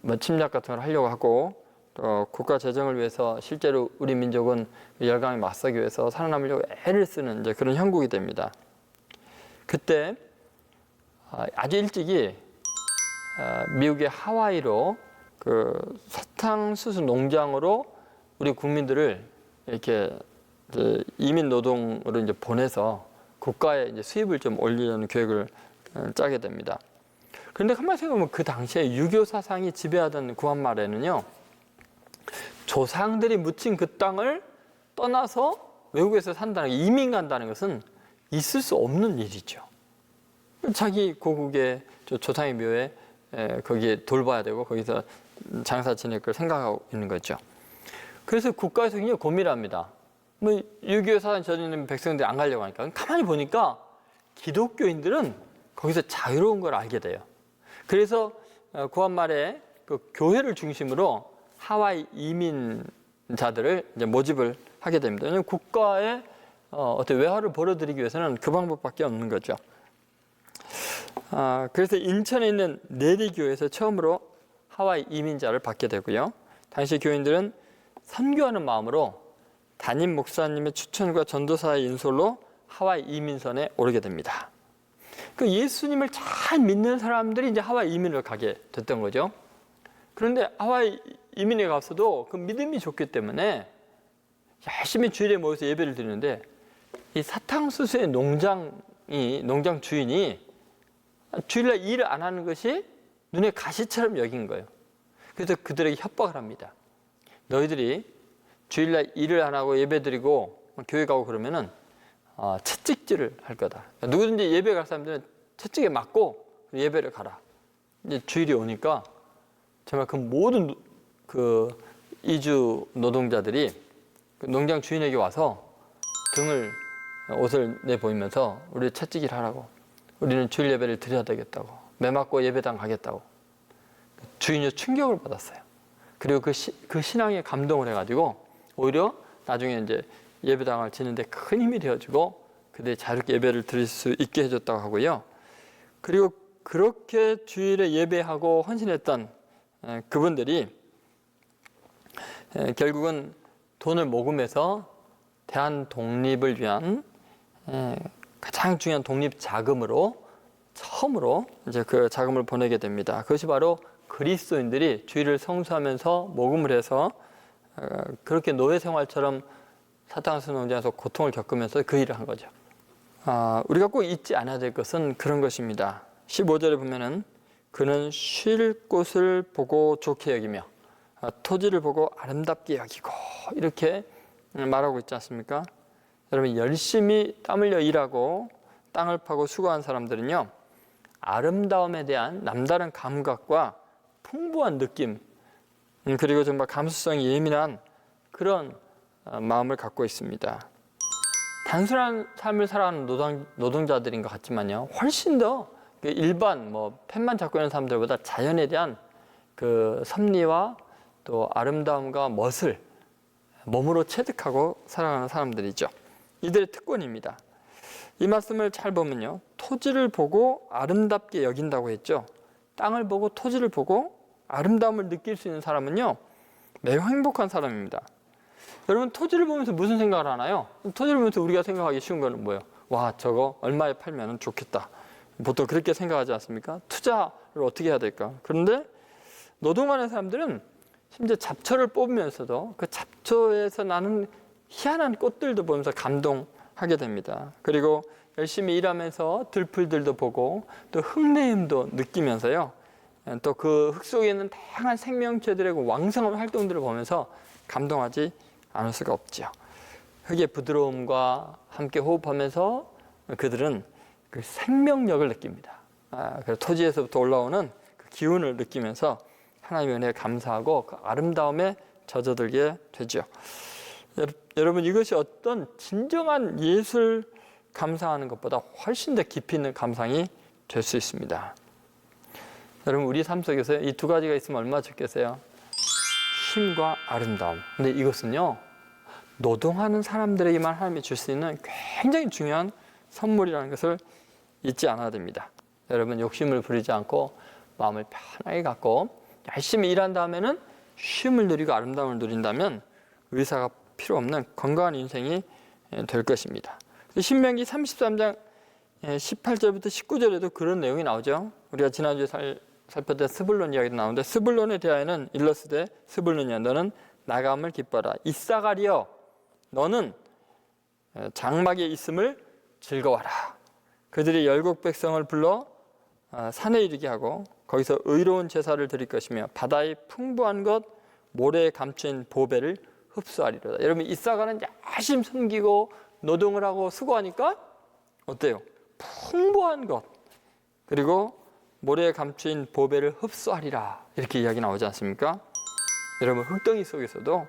뭐 침략 같은 걸 하려고 하고, 또 국가 재정을 위해서 실제로 우리 민족은 열강에 맞서기 위해서 살아남으려고 애를 쓰는 이제 그런 형국이 됩니다. 그때 아주 일찍이 미국의 하와이로 그 사탕수수 농장으로 우리 국민들을 이렇게 이민 노동으로 이제 보내서 국가의 이제 수입을 좀 올리려는 계획을 짜게 됩니다. 그런데 가만히 생각해보면 그 당시에 유교 사상이 지배하던 구한말에는요, 조상들이 묻힌 그 땅을 떠나서 외국에서 산다는 게, 이민 간다는 것은 있을 수 없는 일이죠. 자기 고국의 조상의 묘에 거기에 돌봐야 되고 거기서 장사 지낼 걸 생각하고 있는 거죠. 그래서 국가에서 굉장히 고민을 합니다. 뭐 유교 사상 저지르는 백성들이 안 가려고 하니까. 가만히 보니까 기독교인들은 거기서 자유로운 걸 알게 돼요. 그래서 구한말에 그 교회를 중심으로 하와이 이민자들을 이제 모집을 하게 됩니다. 왜냐하면 국가의 어떤 외화를 벌어들이기 위해서는 그 방법밖에 없는 거죠. 그래서 인천에 있는 내리교에서 처음으로 하와이 이민자를 받게 되고요. 당시 교인들은 선교하는 마음으로 담임 목사님의 추천과 전도사의 인솔로 하와이 이민선에 오르게 됩니다. 그 예수님을 잘 믿는 사람들이 이제 하와이 이민을 가게 됐던 거죠. 그런데 하와이 이민에 가서도 그 믿음이 좋기 때문에 열심히 주일에 모여서 예배를 드리는데, 이 사탕수수의 농장 주인이 주일날 일을 안 하는 것이 눈에 가시처럼 여긴 거예요. 그래서 그들에게 협박을 합니다. 너희들이 주일날 일을 안 하고 예배 드리고 교회 가고 그러면은 채찍질을 할 거다. 누구든지 예배 갈 사람들은 채찍에 맞고 예배를 가라. 이제 주일이 오니까 정말 그 모든 그 이주 노동자들이 그 농장 주인에게 와서 옷을 내보이면서 우리 채찍질 하라고, 우리는 주일 예배를 드려야 되겠다고, 매 맞고 예배당 가겠다고. 주인이 충격을 받았어요. 그리고 그 신앙에 감동을 해가지고 오히려 나중에 이제 예배당을 지는데 큰 힘이 되어주고 그들이 자유롭게 예배를 드릴 수 있게 해줬다고 하고요. 그리고 그렇게 주일에 예배하고 헌신했던 그분들이 결국은 돈을 모금해서 대한 독립을 위한 가장 중요한 독립 자금으로 처음으로 이제 그 자금을 보내게 됩니다. 그것이 바로 그리스도인들이 주일을 성수하면서 모금을 해서 그렇게 노예 생활처럼 사탕수수 농장에서 고통을 겪으면서 그 일을 한 거죠. 우리가 꼭 잊지 않아야 될 것은 그런 것입니다. 15절에 보면은 그는 쉴 곳을 보고 좋게 여기며 토지를 보고 아름답게 여기고 이렇게 말하고 있지 않습니까? 여러분, 열심히 땀 흘려 일하고 땅을 파고 수고한 사람들은요, 아름다움에 대한 남다른 감각과 풍부한 느낌, 그리고 정말 감수성이 예민한 그런 마음을 갖고 있습니다. 단순한 삶을 살아가는 노동자들인 것 같지만요, 훨씬 더 일반 펜만 잡고 있는 사람들보다 자연에 대한 그 섭리와 또 아름다움과 멋을 몸으로 체득하고 살아가는 사람들이죠. 이들의 특권입니다. 이 말씀을 잘 보면요, 토지를 보고 아름답게 여긴다고 했죠. 땅을 보고 토지를 보고 아름다움을 느낄 수 있는 사람은요, 매우 행복한 사람입니다. 여러분, 토지를 보면서 무슨 생각을 하나요? 토지를 보면서 우리가 생각하기 쉬운 거는 뭐예요? 와, 저거 얼마에 팔면 좋겠다. 보통 그렇게 생각하지 않습니까? 투자를 어떻게 해야 될까? 그런데 노동하는 사람들은 심지어 잡초를 뽑으면서도 그 잡초에서 나는 희한한 꽃들도 보면서 감동하게 됩니다. 그리고 열심히 일하면서 들풀들도 보고 또 흙내음도 느끼면서요, 또 그 흙 속에 있는 다양한 생명체들의 왕성한 활동들을 보면서 감동하지 않을 수가 없죠. 흙의 부드러움과 함께 호흡하면서 그들은 그 생명력을 느낍니다. 그래서 토지에서부터 올라오는 그 기운을 느끼면서 하나님의 은혜에 감사하고 그 아름다움에 젖어들게 되죠. 여러분, 이것이 어떤 진정한 예술 감상하는 것보다 훨씬 더 깊이 있는 감상이 될 수 있습니다. 여러분, 우리 삶 속에서 이 두 가지가 있으면 얼마나 좋겠어요? 쉼과 아름다움. 근데 이것은요, 노동하는 사람들에게만 하나님이 줄 수 있는 굉장히 중요한 선물이라는 것을 잊지 않아야 됩니다. 여러분, 욕심을 부리지 않고 마음을 편하게 갖고 열심히 일한 다음에는 쉼을 누리고 아름다움을 누린다면 의사가 필요 없는 건강한 인생이 될 것입니다. 신명기 33장 18절부터 19절에도 그런 내용이 나오죠. 우리가 지난주에 살폈던 스불론 이야기도 나오는데, 스불론에 대하여는 일러스되 스불론이야, 너는 나감을 기뻐라. 이사가리여, 너는 장막에 있음을 즐거워라. 그들이 열국 백성을 불러 산에 이르게 하고 거기서 의로운 제사를 드릴 것이며 바다의 풍부한 것 모래에 감춘 보배를 흡수하리로다. 여러분 이사가는 열심히 섬기고 노동을 하고 수고하니까 어때요? 풍부한 것 그리고 모래에 감춘 보배를 흡수하리라 이렇게 이야기 나오지 않습니까? 여러분 흙덩이 속에서도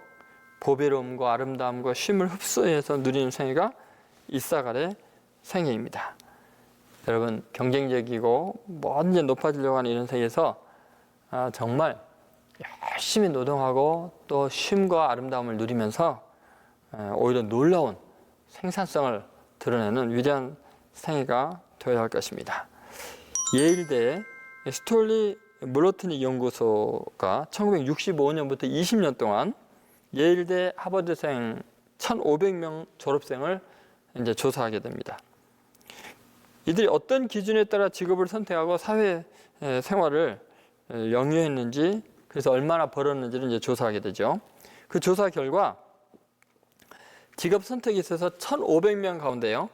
보배로움과 아름다움과 쉼을 흡수해서 누리는 생애가 이사갈의 생애입니다. 여러분 경쟁적이고 언제 높아지려고 하는 이런 세계에서 정말 열심히 노동하고 또 쉼과 아름다움을 누리면서 오히려 놀라운 생산성을 드러내는 위대한 생애가 되어야 할 것입니다. 예일대 스톨리 물로트닉 연구소가 1965년부터 20년 동안 예일대 하버드생 1,500명 졸업생을 이제 조사하게 됩니다. 이들이 어떤 기준에 따라 직업을 선택하고 사회 생활을 영위했는지 그래서 얼마나 벌었는지를 이제 조사하게 되죠. 그 조사 결과 직업 선택에 있어서 1,500명 가운데요.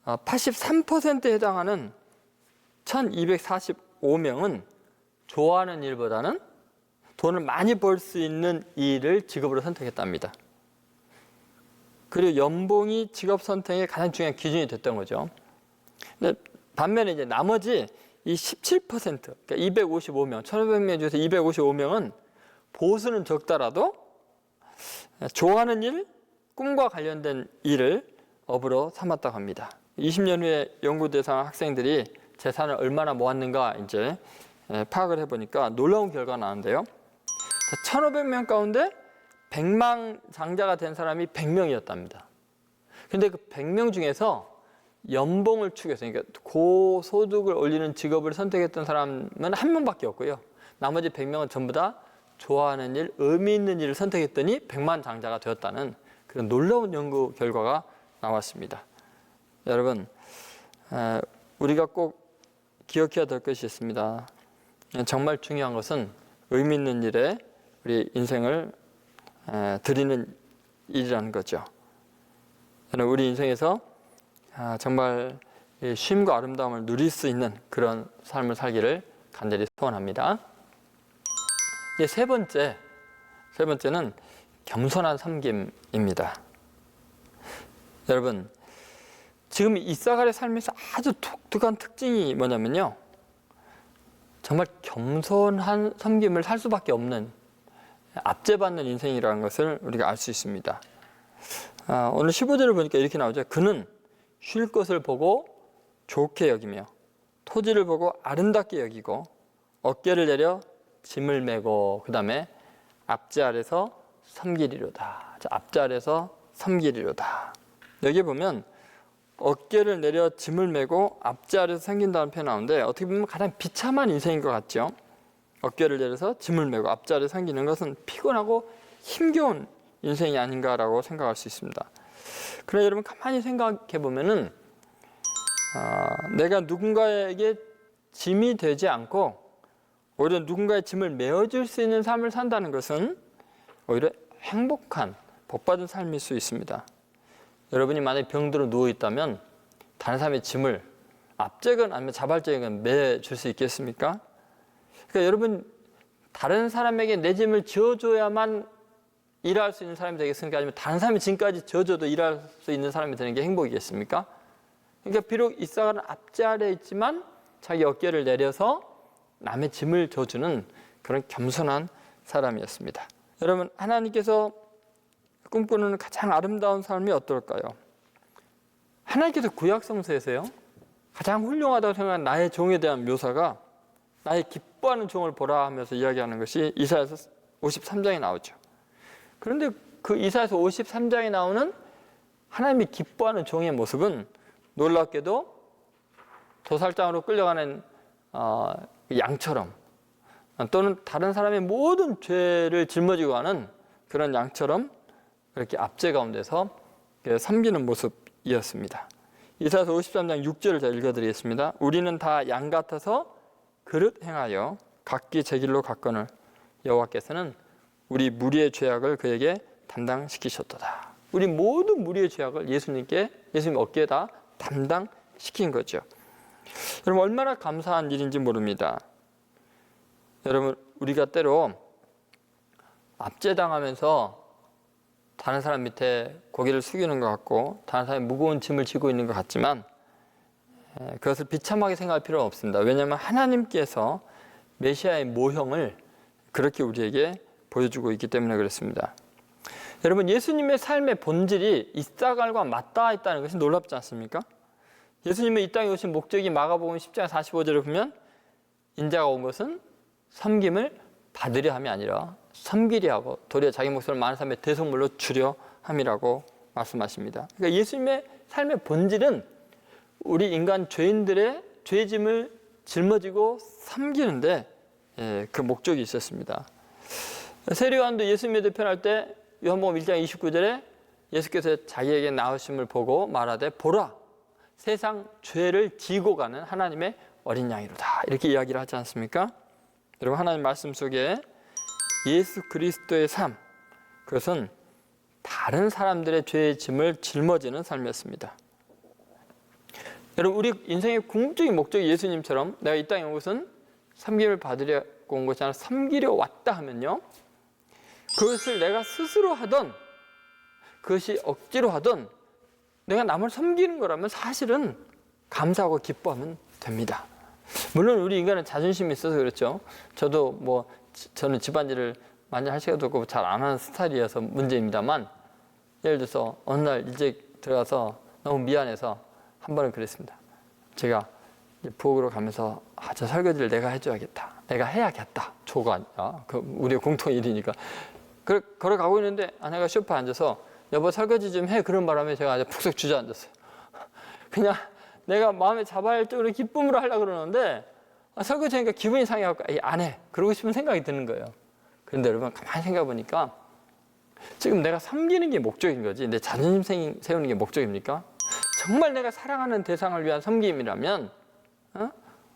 83%에 해당하는 1,245명은 좋아하는 일보다는 돈을 많이 벌 수 있는 일을 직업으로 선택했답니다. 그리고 연봉이 직업 선택의 가장 중요한 기준이 됐던 거죠. 근데 반면에 이제 나머지 이 17%, 그러니까 255명, 1,500명 중에서 255명은 보수는 적더라도 좋아하는 일, 꿈과 관련된 일을 업으로 삼았다고 합니다. 20년 후에 연구 대상 학생들이 재산을 얼마나 모았는가 이제 파악을 해보니까 놀라운 결과가 나왔는데요. 1,500명 가운데 100만 장자가 된 사람이 100명이었답니다. 근데 그 100명 중에서 연봉을 추구해서 그러니까 고소득을 올리는 직업을 선택했던 사람은 한 명밖에 없고요. 나머지 100명은 전부 다 좋아하는 일, 의미 있는 일을 선택했더니 100만 장자가 되었다는 그런 놀라운 연구 결과가 나왔습니다. 여러분, 우리가 꼭 기억해야 될 것이 있습니다. 정말 중요한 것은 의미 있는 일에 우리 인생을 드리는 일이라는 거죠. 우리 인생에서 정말 쉼과 아름다움을 누릴 수 있는 그런 삶을 살기를 간절히 소원합니다. 이제 세 번째는 겸손한 섬김입니다. 여러분, 지금 이사갈의 삶에서 아주 독특한 특징이 뭐냐면요. 정말 겸손한 섬김을 살 수밖에 없는 압제받는 인생이라는 것을 우리가 알 수 있습니다. 오늘 15절을 보니까 이렇게 나오죠. 그는 쉴 것을 보고 좋게 여기며 토지를 보고 아름답게 여기고 어깨를 내려 짐을 메고 그 다음에 앞제 아래서 섬기리로다. 앞제 아래서 섬기리로다. 여기 보면 어깨를 내려 짐을 메고 앞제 아래서 섬긴다는 표현이 나오는데 어떻게 보면 가장 비참한 인생인 것 같죠. 어깨를 내려서 짐을 메고 앞제 아래서 섬기는 것은 피곤하고 힘겨운 인생이 아닌가라고 생각할 수 있습니다. 그러나 여러분 가만히 생각해 보면은 내가 누군가에게 짐이 되지 않고 오히려 누군가의 짐을 메어줄 수 있는 삶을 산다는 것은 오히려 행복한 복받은 삶일 수 있습니다. 여러분이 만약에 병들어 누워 있다면 다른 사람의 짐을 앞제건 아니면 자발적이건 메줄 수 있겠습니까? 그러니까 여러분 다른 사람에게 내 짐을 지어줘야만 일할 수 있는 사람이 되겠습니까? 아니면 다른 사람의 짐까지 져줘도 일할 수 있는 사람이 되는 게 행복이겠습니까? 그러니까 비록 이사갈은 앞제 아래에 있지만 자기 어깨를 내려서 남의 짐을 져주는 그런 겸손한 사람이었습니다. 여러분 하나님께서 꿈꾸는 가장 아름다운 삶이 어떨까요? 하나님께서 구약 성서에서요 가장 훌륭하다고 생각하는 나의 종에 대한 묘사가 나의 기뻐하는 종을 보라 하면서 이야기하는 것이 이사야서 53장에 나오죠. 그런데 그 이사야서 53장에 나오는 하나님이 기뻐하는 종의 모습은 놀랍게도 도살장으로 끌려가는 양처럼 또는 다른 사람의 모든 죄를 짊어지고 가는 그런 양처럼 이렇게 압제 가운데서 섬기는 모습이었습니다. 이사야서 53장 6절을 제가 읽어드리겠습니다. 우리는 다 양 같아서 그릇 행하여 각기 제 길로 갔거늘 여호와께서는 우리 무리의 죄악을 그에게 담당시키셨도다. 우리 모든 무리의 죄악을 예수님 어깨에다 담당시킨 거죠. 여러분 얼마나 감사한 일인지 모릅니다. 여러분 우리가 때로 압제당하면서 다른 사람 밑에 고개를 숙이는 것 같고 다른 사람이 무거운 짐을 지고 있는 것 같지만 그것을 비참하게 생각할 필요는 없습니다. 왜냐하면 하나님께서 메시아의 모형을 그렇게 우리에게 보여주고 있기 때문에 그렇습니다. 여러분 예수님의 삶의 본질이 이사갈과 맞닿아 있다는 것이 놀랍지 않습니까? 예수님의 이 땅에 오신 목적이 마가복음 10장 45절을 보면 인자가 온 것은 섬김을 받으려 함이 아니라 섬기려 하고 도리어 자기 목숨을 많은 사람의 대속물로 주려 함이라고 말씀하십니다. 그러니까 예수님의 삶의 본질은 우리 인간 죄인들의 죄짐을 짊어지고 섬기는데 그 목적이 있었습니다. 세례요한도 예수님의 대표할 때 요한복음 1장 29절에 예수께서 자기에게 나으심을 보고 말하되 보라 세상 죄를 지고 가는 하나님의 어린 양이로다 이렇게 이야기를 하지 않습니까? 여러분 하나님 말씀 속에 예수 그리스도의 삶 그것은 다른 사람들의 죄의 짐을 짊어지는 삶이었습니다. 여러분 우리 인생의 궁극적인 목적이 예수님처럼 내가 이 땅에 온 것은 섬김을 받으려고 온 것이 아니라 섬기려 왔다 하면요 그것을 내가 스스로 하던 그것이 억지로 하던 내가 남을 섬기는 거라면 사실은 감사하고 기뻐하면 됩니다. 물론 우리 인간은 자존심이 있어서 그렇죠. 저는 집안일을 많이 할 시간도 없고 잘 안 하는 스타일이어서 문제입니다만 예를 들어서 어느 날 일찍 들어가서 너무 미안해서 한 번은 그랬습니다. 제가 부엌으로 가면서 저 설거지를 내가 해줘야겠다. 내가 해야겠다. 조가 아니라 우리의 공통 일이니까. 걸어가고 있는데 아내가 소파에 앉아서 여보 설거지 좀 해. 그런 바람에 제가 아주 푹 주저앉았어요. 그냥 내가 마음에 자발적으로 기쁨으로 하려고 그러는데 설거지 하니까 기분이 상해갖고 안 해. 그러고 싶은 생각이 드는 거예요. 그런데 여러분 가만히 생각해 보니까 지금 내가 섬기는 게 목적인 거지 내 자존심 세우는 게 목적입니까? 정말 내가 사랑하는 대상을 위한 섬김이라면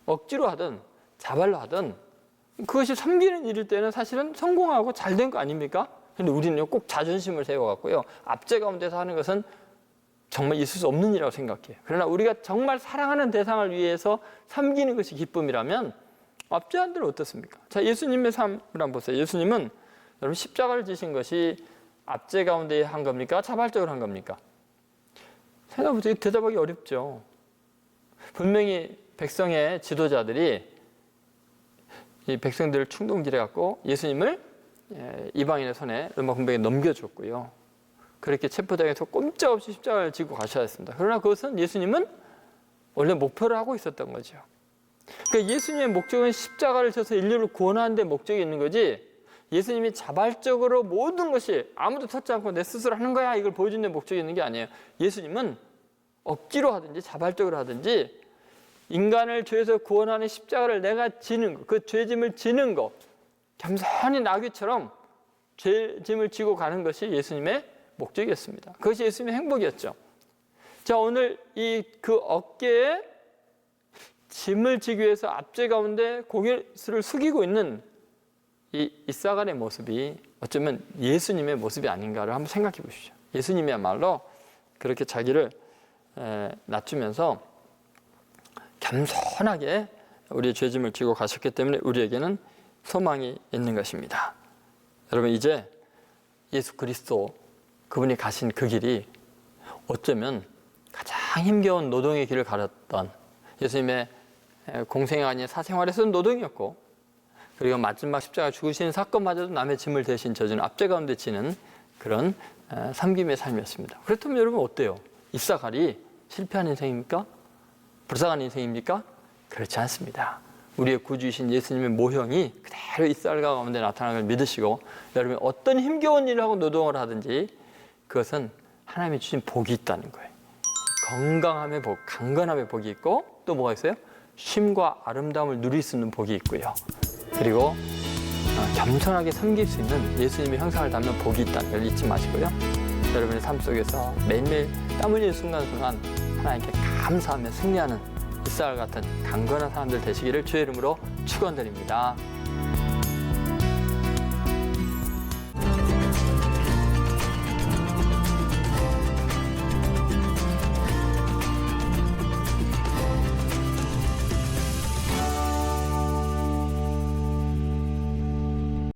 억지로 하든 자발로 하든 그것이 섬기는 일일 때는 사실은 성공하고 잘 된 거 아닙니까? 그런데 우리는 꼭 자존심을 세워갖고요 압제 가운데서 하는 것은 정말 있을 수 없는 일이라고 생각해요. 그러나 우리가 정말 사랑하는 대상을 위해서 섬기는 것이 기쁨이라면 압제한들은 어떻습니까? 자, 예수님의 삶을 한번 보세요. 예수님은 여러분 십자가를 지신 것이 압제 가운데 한 겁니까? 자발적으로 한 겁니까? 생각해보세요. 대답하기 어렵죠. 분명히 백성의 지도자들이 이 백성들을 충동질해 갖고 예수님을 이방인의 손에 로마 군병에 넘겨줬고요. 그렇게 체포당해서 꼼짝없이 십자가를 지고 가셔야 했습니다. 그러나 그것은 예수님은 원래 목표를 하고 있었던 거죠. 그러니까 예수님의 목적은 십자가를 져서 인류를 구원하는 데 목적이 있는 거지 예수님이 자발적으로 모든 것이 아무도 찾지 않고 내 스스로 하는 거야 이걸 보여주는 데 목적이 있는 게 아니에요. 예수님은 억지로 하든지 자발적으로 하든지 인간을 죄에서 구원하는 십자가를 내가 지는 거, 그 죄짐을 지는 거 겸손히 나귀처럼 죄짐을 지고 가는 것이 예수님의 목적이었습니다. 그것이 예수님의 행복이었죠. 자, 오늘 그 어깨에 짐을 지기 위해서 압제 가운데 고개를 숙이고 있는 이 이사갈의 모습이 어쩌면 예수님의 모습이 아닌가를 한번 생각해 보십시오. 예수님이야말로 그렇게 자기를 낮추면서 겸손하게 우리의 죄짐을 지고 가셨기 때문에 우리에게는 소망이 있는 것입니다. 여러분 이제 예수 그리스도 그분이 가신 그 길이 어쩌면 가장 힘겨운 노동의 길을 가렸던 예수님의 공생이 아닌 사생활에서는 노동이었고 그리고 마지막 십자가 죽으시는 사건마저도 남의 짐을 대신 져주는 압제 가운데 지는 그런 섬김의 삶이었습니다. 그렇다면 여러분 어때요? 이사갈이 실패한 인생입니까? 불쌍한 인생입니까? 그렇지 않습니다. 우리의 구주이신 예수님의 모형이 그대로 이사갈 가운데 나타나는 걸 믿으시고 여러분이 어떤 힘겨운 일을 하고 노동을 하든지 그것은 하나님이 주신 복이 있다는 거예요. 건강함의 복, 강건함의 복이 있고 또 뭐가 있어요? 쉼과 아름다움을 누릴 수 있는 복이 있고요. 그리고 겸손하게 섬길 수 있는 예수님의 형상을 담는 복이 있다는 걸 잊지 마시고요. 여러분의 삶 속에서 매일매일 땀 흘리는 순간순간 하나님께 감사하며 승리하는 이사갈 같은 강건한 사람들 되시기를 주의 이름으로 축원드립니다.